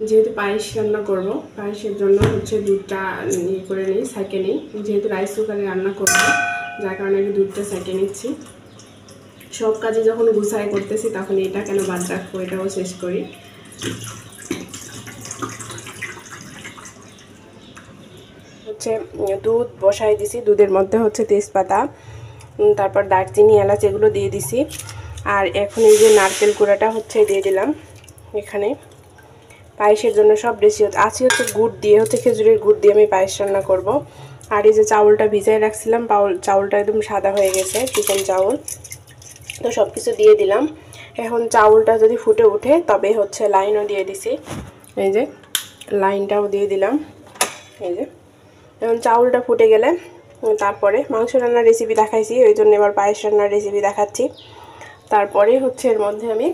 যেহেতু পায়েস রান্না করব, পায়েসের জন্য হচ্ছে দুধটা ইয়ে করে নিই, সেঁকে নিই। যেহেতু রাইস কুকারে রান্না করব, যার কারণে আমি দুধটা সেঁকে নিচ্ছি। সব কাজে যখন গুছাই করতেছি তখন এটা কেন বাদ রাখবো, এটাও শেষ করি। হচ্ছে দুধ বসাই দিছি, দুধের মধ্যে হচ্ছে তেজপাতা, তারপর দারচিনি, এলাচ এগুলো দিয়ে দিছি। আর এখন এই যে নারকেল কুড়াটা হচ্ছে দিয়ে দিলাম এখানে। পায়েসের জন্য সব বেশি আছে হচ্ছে গুড় দিয়ে, হচ্ছে খেজুরের গুড় দিয়ে আমি পায়েস রান্না করব। আর এই যে চাউলটা ভিজাই রাখছিলাম, চাউলটা একদম সাদা হয়ে গেছে, চিকন চাউল। তো সব কিছু দিয়ে দিলাম। এখন চাউলটা যদি ফুটে ওঠে তবে হচ্ছে লাইনও দিয়ে দিছি, এই যে লাইনটাও দিয়ে দিলাম। এই যে এখন চাউলটা ফুটে গেলে তারপরে মাংস রান্নার রেসিপি দেখাইছি, ওই জন্য এবার পায়েস রান্নার রেসিপি দেখাচ্ছি। তারপরে হচ্ছে এর মধ্যে আমি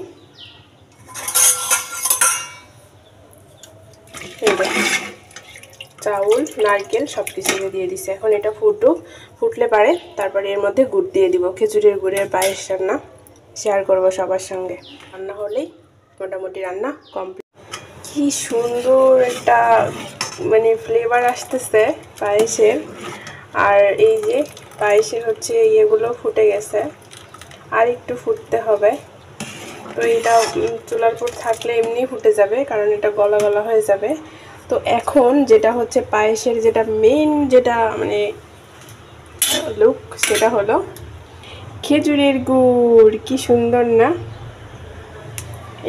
চাউল, নারকেল সব কিছু দিয়ে দিছি। এখন এটা ফুটলে পারে তারপরে এর মধ্যে গুড় দিয়ে দিব। খেজুরের গুড়ের পায়েস রান্না শেয়ার করব সবার সঙ্গে। রান্না হলেই মোটামুটি রান্না কমপ্লিট। কি সুন্দর একটা মানে ফ্লেভার আসতেছে পায়েসের। আর এই যে পায়েসের হচ্ছে ইয়েগুলো ফুটে গেছে, আর একটু ফুটতে হবে। তো এটা চুলার উপর থাকলে এমনি ফুটে যাবে, কারণ এটা গলা গলা হয়ে যাবে। তো এখন যেটা হচ্ছে পায়েসের যেটা মেইন যেটা মানে লুক, সেটা হলো খেজুরের গুড়। কি সুন্দর না?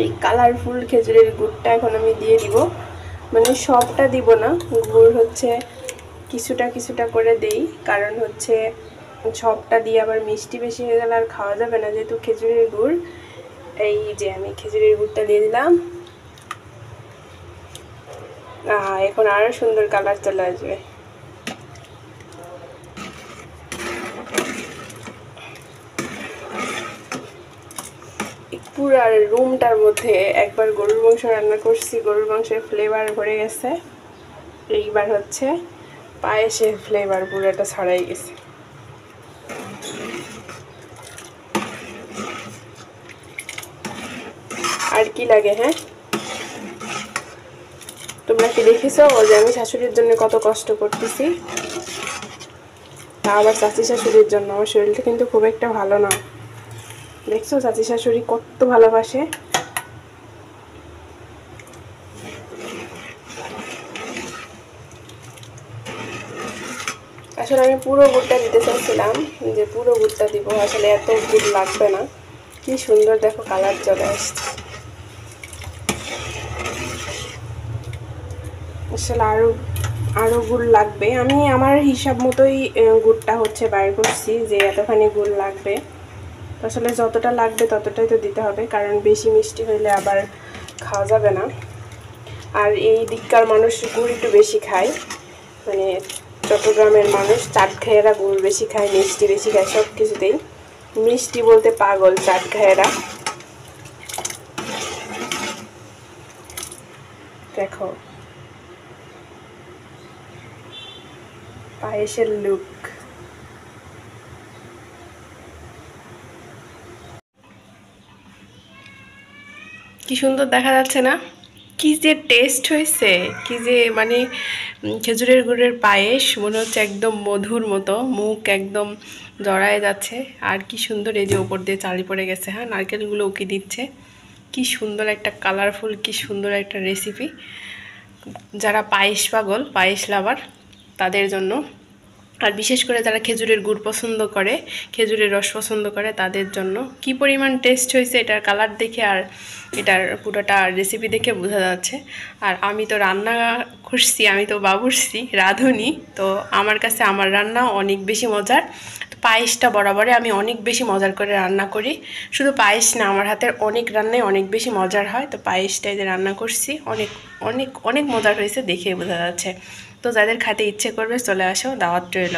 এই কালারফুল খেজুরের গুড়টা এখন আমি দিয়ে দিব। মানে সবটা দিব না, গুড় হচ্ছে কিছুটা কিছুটা করে দেই, কারণ হচ্ছে সবটা দিয়ে আবার মিষ্টি বেশি হয়ে গেলে আর খাওয়া যাবে না, যেহেতু খেজুরের গুড়। এই যে আমি খেজুরের গুড়টা দিয়ে দিলাম। এখন আরো সুন্দর কালার চলে আসবে। পুরো রুমটার মধ্যে একবার গরুর মাংস রান্না করছি, গরুর মাংসের ফ্লেভার ভরে গেছে। এইবার হচ্ছে পায়েসের ফ্লেভার পুরোটা ছড়াই গেছে। আর কি লাগে? হ্যাঁ, তোমরা কি দেখেছো যে আমি শাশুড়ির জন্য কত কষ্ট করতেছি? তা আবার চাচি শাশুড়ির জন্য। আমার শরীরটা কিন্তু খুব একটা ভালো না, দেখছো চাচি শাশুড়ি কত ভালোবাসে। আসলে আমি পুরো গুড়টা দিতে চাইছিলাম, যে পুরো গুড়টা দিব, আসলে এত গুড় লাগবে না। কি সুন্দর দেখো কালার চলে আসছে। আসলে আরও গুড় লাগবে। আমি আমার হিসাব মতোই গুড়টা হচ্ছে বাইর করছি, যে এতখানি গুড় লাগবে। আসলে যতটা লাগবে ততটাই তো দিতে হবে, কারণ বেশি মিষ্টি হইলে আবার খাওয়া যাবে না। আর এই দিককার মানুষ গুড় একটু বেশি খায়, মানে চট্টগ্রামের মানুষ চাট খায়েরা গুড় বেশি খায়, মিষ্টি বেশি খায়, সব কিছুতেই মিষ্টি বলতে পাগল চাট খায়েরা। দেখো পায়েসের লুক। কি সুন্দর দেখা যাচ্ছে না? কি যে টেস্ট হয়েছে, কি যে মানে খেজুরের গুড়ের পায়েস মনে হচ্ছে একদম মধুর মতো, মুখ একদম জড়ায় যাচ্ছে। আর কি সুন্দর এই যে উপর দিয়ে চালি পড়ে গেছে, হ্যাঁ নারকেলগুলো উকি দিচ্ছে। কি সুন্দর একটা কালারফুল, কি সুন্দর একটা রেসিপি। যারা পায়েস পাগল, পায়েস লাভার, তাদের জন্য। আর বিশেষ করে যারা খেজুরের গুড় পছন্দ করে, খেজুরের রস পছন্দ করে, তাদের জন্য। কি পরিমাণ টেস্ট হয়েছে এটার কালার দেখে আর এটার পুরোটা রেসিপি দেখে বোঝা যাচ্ছে। আর আমি তো রান্না করছি, আমি তো বাবুর্চি, রাঁধুনি, তো আমার কাছে আমার রান্না অনেক বেশি মজার। তো পায়েসটা বরাবরে আমি অনেক বেশি মজার করে রান্না করি। শুধু পায়েস না, আমার হাতের অনেক রান্নাই অনেক বেশি মজার হয়। তো পায়েসটাই যে রান্না করছি অনেক অনেক অনেক মজার হয়েছে, দেখে বোঝা যাচ্ছে। তো যাদের খেতে ইচ্ছে করবে চলে আসো, দাওয়াত রইল।